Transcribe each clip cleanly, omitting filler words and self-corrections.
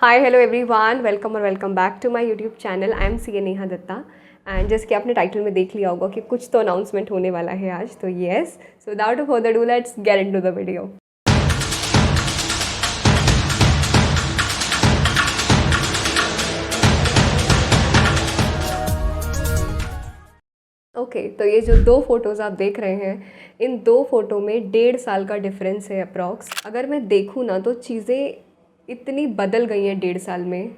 हाय hello everyone, welcome और welcome back to my YouTube channel. I am C Neha Datta and जैसे कि आपने title में देख लिया होगा कि कुछ तो अनाउंसमेंट होने वाला है आज, तो yes, so without further do let's get into the video. Okay, तो ये जो दो फोटोज़ आप देख रहे हैं, इन दो फोटो में 1.5 साल का डिफरेंस है अप्रॉक्स। अगर मैं देखूँ ना तो चीज़ें इतनी बदल गई हैं 1.5 साल में।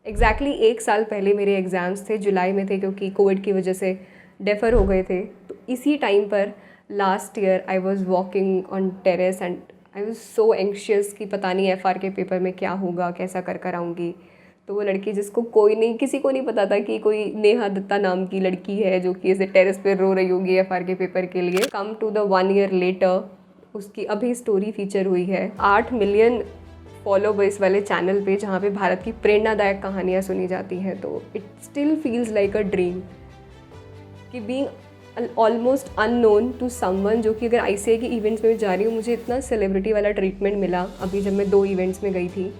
एग्जैक्टली 1 साल पहले मेरे एग्ज़ाम्स थे, जुलाई में थे क्योंकि कोविड की वजह से डेफर हो गए थे। तो इसी टाइम पर last year I was walking on terrace and I was so anxious कि पता नहीं एफआर के पेपर में क्या होगा, कैसा कर आऊँगी। तो वो लड़की जिसको कोई नहीं, किसी को नहीं पता था कि कोई नेहा दत्ता नाम की लड़की है जो कि ऐसे टेरेस पे रो रही होगी एफआर के पेपर के लिए। Come to the 1 year later उसकी अभी स्टोरी फीचर हुई है 8 मिलियन फॉलोवर्स वाले चैनल पे, जहाँ पे भारत की प्रेरणादायक कहानियाँ सुनी जाती हैं। तो it still feels like a dream कि being almost unknown to someone, जो कि अगर आईसीआई के इवेंट्स में जा रही हूँ, मुझे इतना सेलिब्रिटी वाला ट्रीटमेंट मिला अभी जब मैं 2 इवेंट्स में गई थी।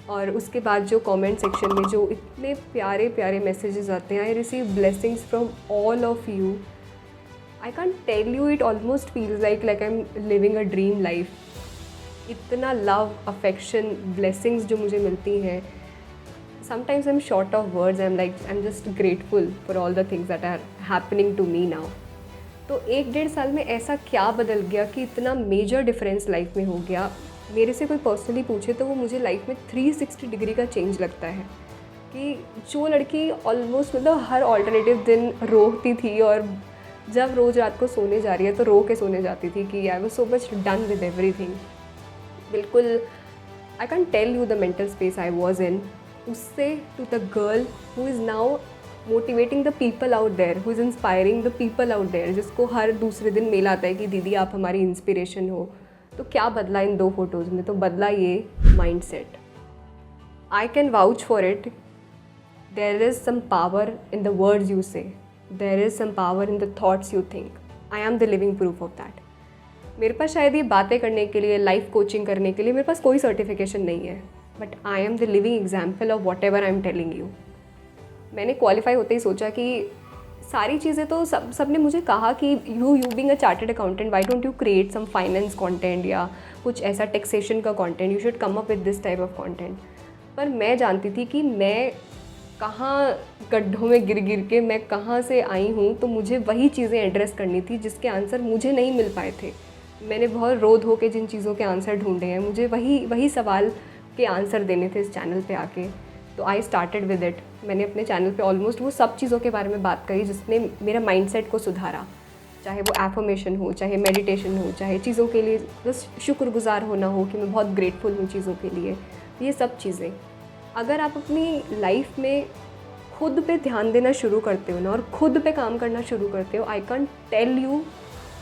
और उसके बाद जो कमेंट सेक्शन में जो इतने प्यारे प्यारे मैसेजेस आते हैं, I receive blessings from all of you. I can't tell you, it almost feels like I am living a dream life. इतना लव, अफेक्शन, ब्लेसिंग्स जो मुझे मिलती हैं, sometimes I am short of words. I am just grateful for all the things that are happening to me now. तो 1-1.5 साल में ऐसा क्या बदल गया कि इतना मेजर डिफरेंस लाइफ में हो गया। मेरे से कोई पर्सनली पूछे तो वो मुझे लाइफ में 360 डिग्री का चेंज लगता है कि जो लड़की ऑलमोस्ट मतलब हर ऑल्टरनेटिव दिन रोती थी, और जब रोज़ रात को सोने जा रही है तो रो के सोने जाती थी कि I was so much done with everything. बिल्कुल, I can tell you the mental space I was in. उससे to the girl who is now motivating the people out there, who is inspiring the people out there, जिसको हर दूसरे दिन mail आता है कि दीदी आप हमारी इंस्पिरेशन हो। तो क्या बदला इन दो फोटोज़ में? तो बदला ये mindset. I can vouch for it. There is some power in the words you say, there is some power in the thoughts you think. I am the living proof of that. मेरे पास शायद ये बातें करने के लिए, life coaching करने के लिए मेरे पास कोई सर्टिफिकेशन नहीं है, but I am the living example of what ever I am telling you. मैंने क्वालिफाई होते ही सोचा कि सारी चीज़ें तो सबने मुझे कहा कि you being a chartered accountant, why don't you create some finance content या कुछ ऐसा टैक्सेशन का content, you should come up with this type of content. पर मैं जानती थी कि मैं कहाँ गड्ढों में गिर गिर के मैं कहाँ से आई हूँ, तो मुझे वही चीज़ें एड्रेस करनी थी जिसके आंसर मुझे नहीं मिल पाए थे। मैंने बहुत रो धो के जिन चीज़ों के आंसर ढूंढे हैं, मुझे वही सवाल के आंसर देने थे इस चैनल पे आके। तो आई स्टार्टेड विद इट। मैंने अपने चैनल पे ऑलमोस्ट वो सब चीज़ों के बारे में बात करी जिसने मेरा माइंडसेट को सुधारा, चाहे वो एफर्मेशन हो, चाहे मेडिटेशन हो, चाहे चीज़ों के लिए बस शुक्रगुजार होना हो कि मैं बहुत ग्रेटफुल हूँ चीज़ों के लिए। ये सब चीज़ें अगर आप अपनी लाइफ में खुद पे ध्यान देना शुरू करते हो ना, और खुद पे काम करना शुरू करते हो, I can tell you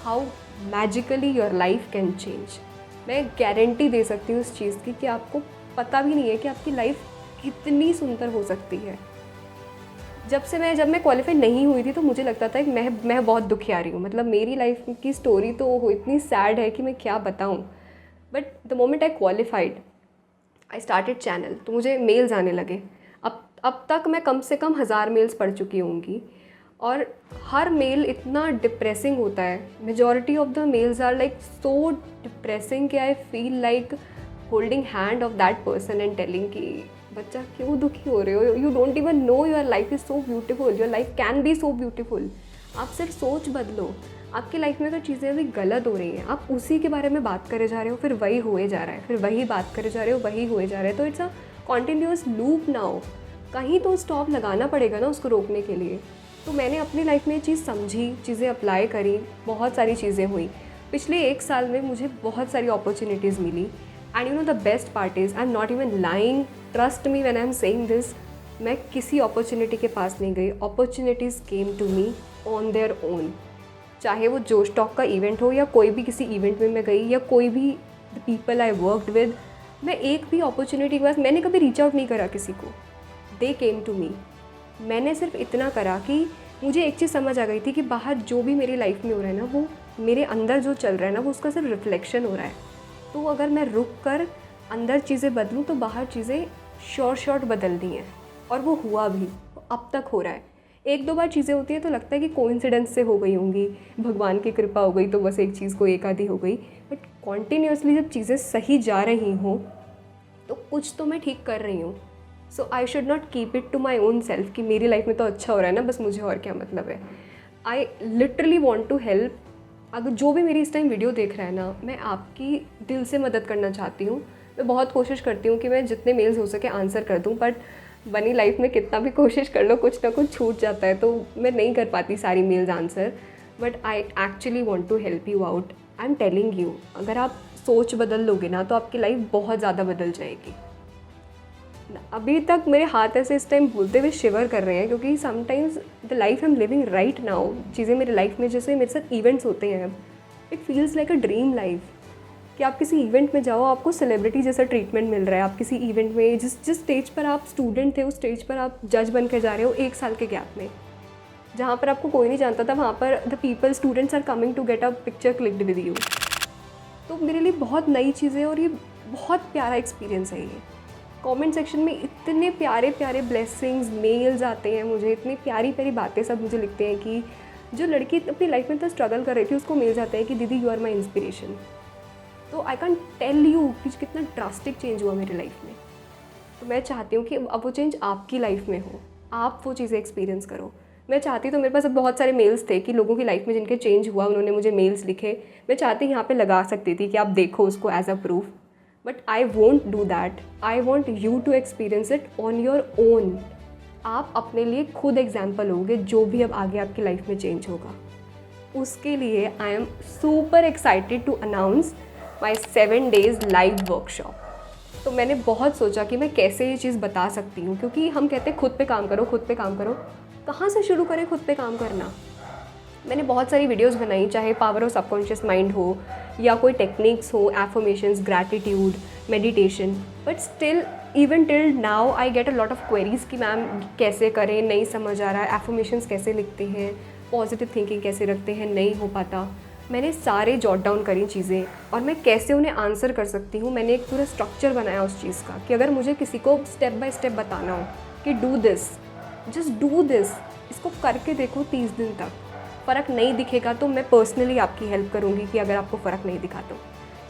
how magically your life can change. मैं गारंटी दे सकती हूँ इस चीज़ की कि आपको पता भी नहीं है कि आपकी लाइफ कितनी सुंदर हो सकती है। जब मैं क्वालिफाई नहीं हुई थी तो मुझे लगता था कि मैं बहुत दुखियारी हूँ। मतलब मेरी लाइफ की स्टोरी तो इतनी सैड है कि मैं क्या बताऊँ। But the moment I qualified, I started channel, तो मुझे मेल्स आने लगे। अब तक मैं कम से कम 1000 मेल्स पढ़ चुकी होंगी, और हर मेल इतना डिप्रेसिंग होता है। Majority of the males are like so depressing कि I feel like holding hand of that person and telling कि बच्चा क्यों दुखी हो रहे हो, you don't even know your life is so beautiful, your life can be so beautiful. आप सिर्फ सोच बदलो। आपकी लाइफ में अगर चीज़ें अभी गलत हो रही हैं, आप उसी के बारे में बात करे जा रहे हो, फिर वही हुए जा रहा है, फिर वही बात करे जा रहे हो, वही हुए जा रहा है। तो it's a continuous loop now. कहीं तो स्टॉप लगाना पड़ेगा ना उसको रोकने के लिए। तो मैंने अपनी लाइफ में ये चीज़ समझी, चीज़ें अप्लाई करी, बहुत सारी चीज़ें हुई। पिछले 1 साल में मुझे बहुत सारी अपॉर्चुनिटीज़ मिली। And you know the best part is, I am not even lying, trust me when I am saying this, मैं किसी अपॉर्चुनिटी के पास नहीं गई। Opportunities came to me on their own. चाहे वो जोश टॉक का इवेंट हो या कोई भी किसी इवेंट में मैं गई, या कोई भी the people I worked with, मैं एक भी अपॉर्चुनिटी के पास मैंने कभी रीच आउट नहीं करा किसी को, दे केम टू मी। मैंने सिर्फ इतना करा कि मुझे एक चीज़ समझ आ गई थी कि बाहर जो भी मेरी लाइफ में हो रहा है ना, वो मेरे अंदर जो चल रहा है ना, वो उसका सिर्फ रिफ्लेक्शन हो रहा है। तो अगर मैं रुक कर अंदर चीज़ें बदलूँ तो बाहर चीज़ें शॉर्ट बदलनी है, और वो हुआ भी, वो अब तक हो रहा है। एक दो बार चीज़ें होती हैं तो लगता है कि कोइंसिडेंस से हो गई होंगी, भगवान की कृपा हो गई, तो बस एक चीज़ को एक आधी हो गई। बट कॉन्टीन्यूसली जब चीज़ें सही जा रही हों तो कुछ तो मैं ठीक कर रही हूँ। So I should not keep it to my own self कि मेरी लाइफ में तो अच्छा हो रहा है ना, बस मुझे और क्या मतलब है। I literally want to help. अगर जो भी मेरी इस टाइम वीडियो देख रहा है ना, मैं आपकी दिल से मदद करना चाहती हूँ। मैं बहुत कोशिश करती हूँ कि मैं जितने मेल्स हो सके आंसर कर दूँ, बट बनी लाइफ में कितना भी कोशिश कर लो कुछ ना कुछ छूट जाता है, तो मैं नहीं कर पाती सारी mails answer. But I actually want to help you out. I am telling you, अगर आप सोच बदल लोगे ना तो आपकी लाइफ बहुत ज़्यादा बदल जाएगी। अभी तक मेरे हाथ ऐसे इस टाइम बोलते हुए शिवर कर रहे हैं, क्योंकि sometimes the life I am living right now, चीज़ें मेरी लाइफ में जैसे मेरे साथ इवेंट्स होते हैं, it feels like a dream life. कि आप किसी इवेंट में जाओ, आपको सेलिब्रिटी जैसा ट्रीटमेंट मिल रहा है। आप किसी इवेंट में जिस स्टेज पर आप स्टूडेंट थे, उस स्टेज पर आप जज बन कर जा रहे हो 1 साल के गैप में। जहाँ पर आपको कोई नहीं जानता था, वहाँ पर the people students are coming to get a picture clicked with you. तो मेरे लिए बहुत नई चीज़ें और ये बहुत प्यारा एक्सपीरियंस है। ये कमेंट सेक्शन में इतने प्यारे प्यारे ब्लेसिंग्स मेल्स आते हैं मुझे, इतनी प्यारी प्यारी बातें सब मुझे लिखते हैं कि जो लड़की अपनी लाइफ में तो स्ट्रगल कर रही थी उसको मेल्स आते हैं कि दीदी यू आर माई इंस्पिरेशन। तो आई कैन टेल यू कि कितना ड्रास्टिक चेंज हुआ मेरी लाइफ में। तो मैं चाहती हूँ कि अब वो चेंज आपकी लाइफ में हो, आप वो चीज़ें एक्सपीरियंस करो। मैं चाहती तो मेरे पास अब बहुत सारे मेल्स थे कि लोगों की लाइफ में जिनके चेंज हुआ, उन्होंने मुझे मेल्स लिखे। मैं चाहती यहाँ पे लगा सकती थी कि आप देखो उसको as a proof, but I won't do that. I want you to experience it on your own. आप अपने लिए खुद एग्जाम्पल होगे जो भी अब आगे आपकी लाइफ में चेंज होगा। उसके लिए I am super excited to announce my 7 days live workshop. तो मैंने बहुत सोचा कि मैं कैसे ये चीज़ बता सकती हूँ, क्योंकि हम कहते हैं खुद पे काम करो, खुद पे काम करो। कहाँ से शुरू करें खुद पे काम करना? मैंने बहुत सारी वीडियोस बनाई, चाहे पावर ऑफ सबकॉन्शियस माइंड हो या कोई टेक्निक्स हो, affirmations, gratitude, meditation, but still even till now I get a lot of queries कि मैम कैसे करें, नहीं समझ आ रहा है, एफर्मेशंस कैसे लिखते हैं, पॉजिटिव थिंकिंग कैसे रखते हैं, नहीं हो पाता। मैंने सारे जॉट डाउन करी चीज़ें और मैं कैसे उन्हें आंसर कर सकती हूँ। मैंने एक पूरा स्ट्रक्चर बनाया उस चीज़ का कि अगर मुझे किसी को स्टेप बाय स्टेप बताना हो कि do this, just do this, इसको करके देखो 30 दिन तक, फ़र्क नहीं दिखेगा तो मैं पर्सनली आपकी हेल्प करूँगी कि अगर आपको फ़र्क नहीं दिखा तो।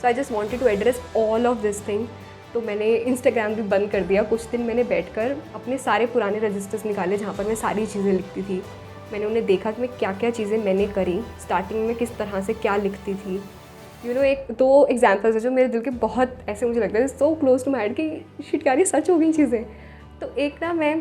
So I just wanted to address all of this thing. तो मैंने इंस्टाग्राम भी बंद कर दिया। कुछ दिन मैंने बैठकर अपने सारे पुराने रजिस्टर्स निकाले जहाँ पर मैं सारी चीज़ें लिखती थी। मैंने उन्हें देखा कि मैं क्या क्या चीज़ें मैंने करी, स्टार्टिंग में किस तरह से क्या लिखती थी। एक दो एग्जाम्पल्स है जो मेरे दिल के बहुत ऐसे मुझे लगता है so close to my head कि शिट यार ये सच हो गई चीज़ें। तो एक ना मैं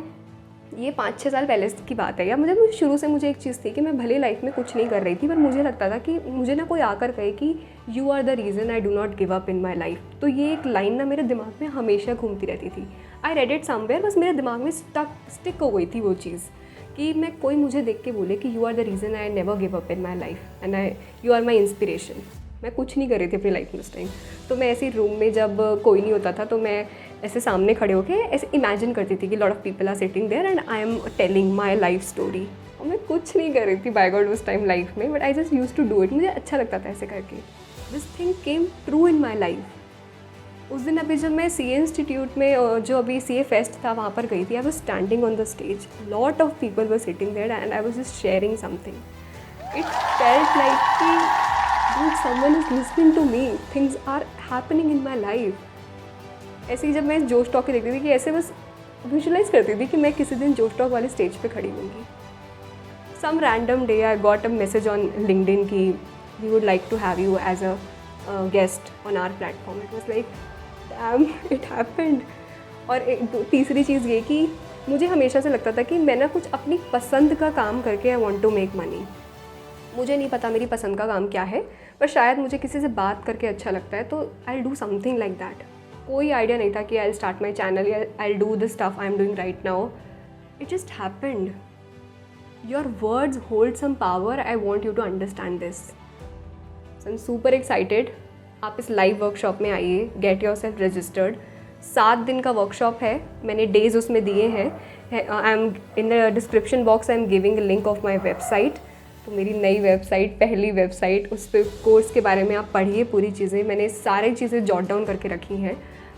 ये 5-6 साल पहले की बात है, या मुझे शुरू से मुझे एक चीज़ थी कि मैं भले लाइफ में कुछ नहीं कर रही थी, पर मुझे लगता था कि मुझे ना कोई आकर कहे कि you are the reason I do not give up in my life. तो ये एक लाइन ना मेरे दिमाग में हमेशा घूमती रहती थी। आई रेड इट समवेयर, बस मेरे दिमाग में स्टिक हो गई थी वो चीज़ कि मैं कोई मुझे देख के बोले कि you are the reason I never give up in my life and you are my inspiration. मैं कुछ नहीं कर रही थी अपनी लाइफ में उस टाइम। तो मैं ऐसे रूम में जब कोई नहीं होता था तो मैं ऐसे सामने खड़े होके ऐसे इमेजिन करती थी कि lot of people are sitting there and I am telling my life story. और मैं कुछ नहीं कर रही थी बाय गॉड उस टाइम लाइफ में, but I just use to do it. मुझे अच्छा लगता था ऐसे करके। This thing came true in my life. उस दिन अभी जब मैं CA इंस्टीट्यूट में जो अभी CA फेस्ट था वहाँ पर गई थी, I was standing on the stage, lot of people were sitting there and I was just sharing something. It felt like कि dude, someone is listening to me, things are happening in my life। ऐसे ही जब मैं जोश talk देखती थी कि ऐसे बस विजुलाइज करती थी कि मैं किसी दिन जोश टॉक वाले स्टेज पे खड़ी होंगी। Some random day I got a message on LinkedIn कि we would like to have you as a guest on our platform. It was like damn, it happened. और तीसरी चीज़ ये कि मुझे हमेशा से लगता था कि मैं ना कुछ अपनी पसंद का काम करके I want to make money. मुझे नहीं पता मेरी पसंद का काम क्या है, पर शायद मुझे किसी से बात करके अच्छा लगता है, तो I will do something like that. कोई आइडिया नहीं था कि I will start my channel या I will do the stuff I am doing right now. It just happened. Your words hold some power. I want you to understand this. So I am super excited. आप इस live workshop में आइए, gate yourself registered. 7 दिन का workshop है, मैंने days उसमें दिए हैं। I am in the description box I am giving a link of my website. तो मेरी नई वेबसाइट, पहली वेबसाइट, उस पर कोर्स के बारे में आप पढ़िए पूरी चीज़ें। मैंने सारी चीज़ें जॉट डाउन करके रखी हैं।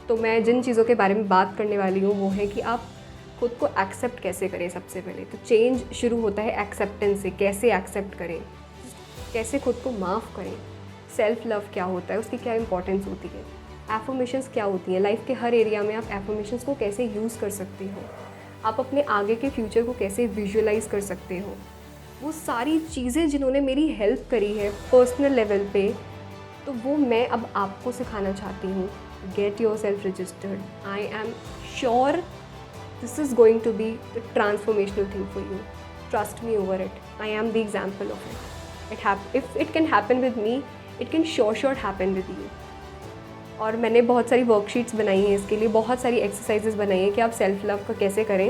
तो मैं जिन चीज़ों के बारे में बात करने वाली हूँ वो है कि आप खुद को एक्सेप्ट कैसे करें। सबसे पहले तो चेंज शुरू होता है एक्सेप्टेंस से। कैसे एक्सेप्ट करें, कैसे खुद को माफ़ करें। सेल्फ़ लव क्या होता है, उसकी क्या इंपॉर्टेंस होती है, एफर्मेशंस क्या होती हैं, लाइफ के हर एरिया में आप एफर्मेशंस को कैसे यूज़ कर सकते हो, आप अपने आगे के फ्यूचर को कैसे विजुअलाइज़ कर सकते हो। वो सारी चीज़ें जिन्होंने मेरी हेल्प करी है पर्सनल लेवल पे, तो वो मैं अब आपको सिखाना चाहती हूँ। Get yourself registered. I am sure this is going to be the transformational thing for you. Trust me over it. I am the example of it. If it can happen with me, it can sure happen with you. और मैंने बहुत सारी worksheets बनाई हैं इसके लिए, बहुत सारी एक्सरसाइजेज बनाई हैं कि आप सेल्फ़ लव का कैसे करें।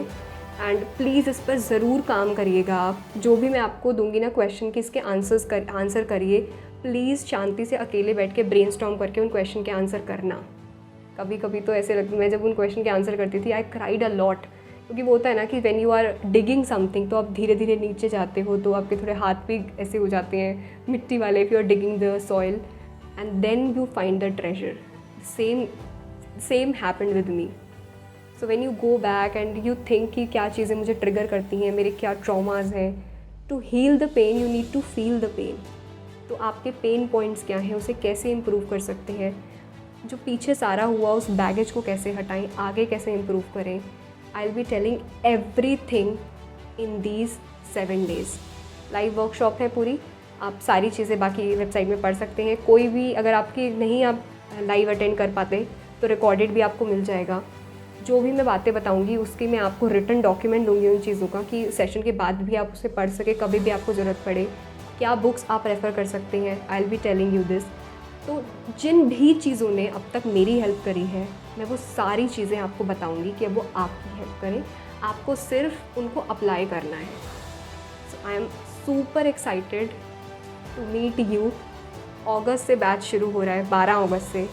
एंड प्लीज़ इस पर ज़रूर काम करिएगा। आप जो भी मैं आपको दूंगी ना क्वेश्चन की, इसके आंसर करिए। प्लीज़ शांति से अकेले बैठ के ब्रेनस्टॉर्म करके उन क्वेश्चन के आंसर करना। कभी कभी तो ऐसे लगता, मैं जब उन क्वेश्चन के आंसर करती थी, आई क्राइड अ लॉट। क्योंकि वो होता है ना कि when you are digging something, तो आप धीरे धीरे नीचे जाते हो, तो आपके थोड़े हाथ भी ऐसे हो जाते हैं मिट्टी वाले, if you are digging the soil and then you find the treasure. Same happened with me. So when you go back and you think कि क्या चीज़ें मुझे ट्रिगर करती हैं, मेरे क्या ट्रॉमाज हैं, to heal the pain you need to feel the pain. तो आपके पेन पॉइंट्स क्या हैं, उसे कैसे इम्प्रूव कर सकते हैं, जो पीछे सारा हुआ उस बैगेज को कैसे हटाएं, आगे कैसे इम्प्रूव करें। I will be telling everything in these 7 days। Live workshop है पूरी, आप सारी चीज़ें बाकी वेबसाइट में पढ़ सकते हैं। कोई भी अगर आपकी नहीं आप लाइव अटेंड कर पाते तो रिकॉर्डेड भी आपको मिल जाएगा। जो भी मैं बातें बताऊंगी उसकी मैं आपको रिटन डॉक्यूमेंट दूंगी उन चीज़ों का, कि सेशन के बाद भी आप उसे पढ़ सके कभी भी आपको ज़रूरत पड़े। क्या बुक्स आप रेफ़र कर सकते हैं, I will be telling you this. तो जिन भी चीज़ों ने अब तक मेरी हेल्प करी है, मैं वो सारी चीज़ें आपको बताऊंगी कि अब वो आपकी हेल्प करें। आपको सिर्फ उनको अप्लाई करना है। So I am super excited to meet you. अगस्त से बैच शुरू हो रहा है, 12 अगस्त से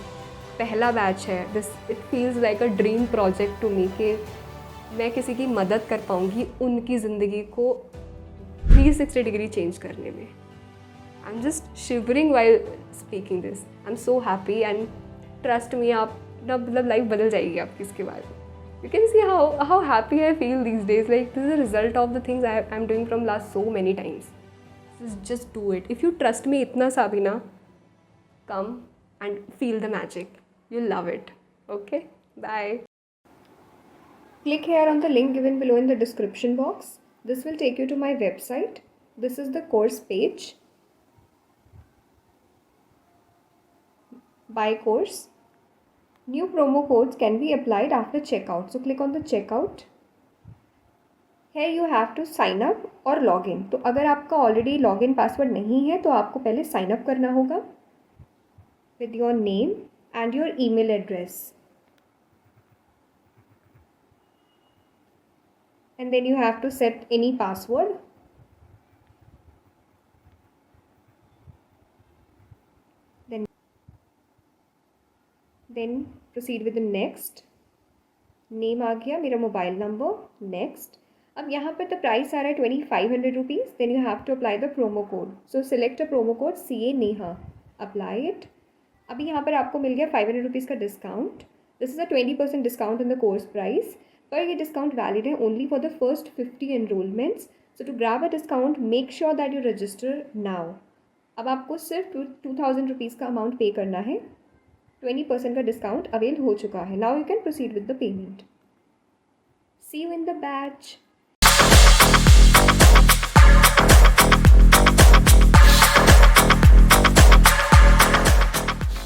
पहला बैच है। This it feels like a dream project to me, कि मैं किसी की मदद कर पाऊँगी उनकी ज़िंदगी को 360 डिग्री चेंज करने में। आई am just shivering while speaking this. I am so happy and trust me, आप ना मतलब लाइफ बदल जाएगी आपकी इसके बाद। You can see how happy I feel these days. Like this is the result of the things I am doing from last so many times. Just do it. If you trust मी इतना सा भी ना, come and feel the magic. You'll love it. Okay? Bye. Click here on the link given below in the description box. This will take you to my website. This is the course page. Buy course. New promo codes can be applied after checkout. So click on the checkout. Here you have to sign up और log in. तो अगर आपका already login password नहीं है तो आपको पहले sign up करना होगा with your name and your email address, and then you have to set any password. Then proceed with the next. Name आ गया, मेरा मोबाइल नंबर, नेक्स्ट। अब यहाँ पर द प्राइस आ रहा है 2500 rupees. Then you have to apply the promo code. So select a promo code CA Neha, apply it. अभी यहाँ पर आपको मिल गया 500 रुपीज़ का discount. This is a 20% discount in the course price, पर ये डिस्काउंट वैलिड है only for the first 50 enrolments. So to grab a discount make sure that you register now. अब आपको सिर्फ 2000 रुपीज़ का अमाउंट पे करना है। 20% का डिस्काउंट अवेल हो चुका है। Now you can proceed with the payment. See you in the batch.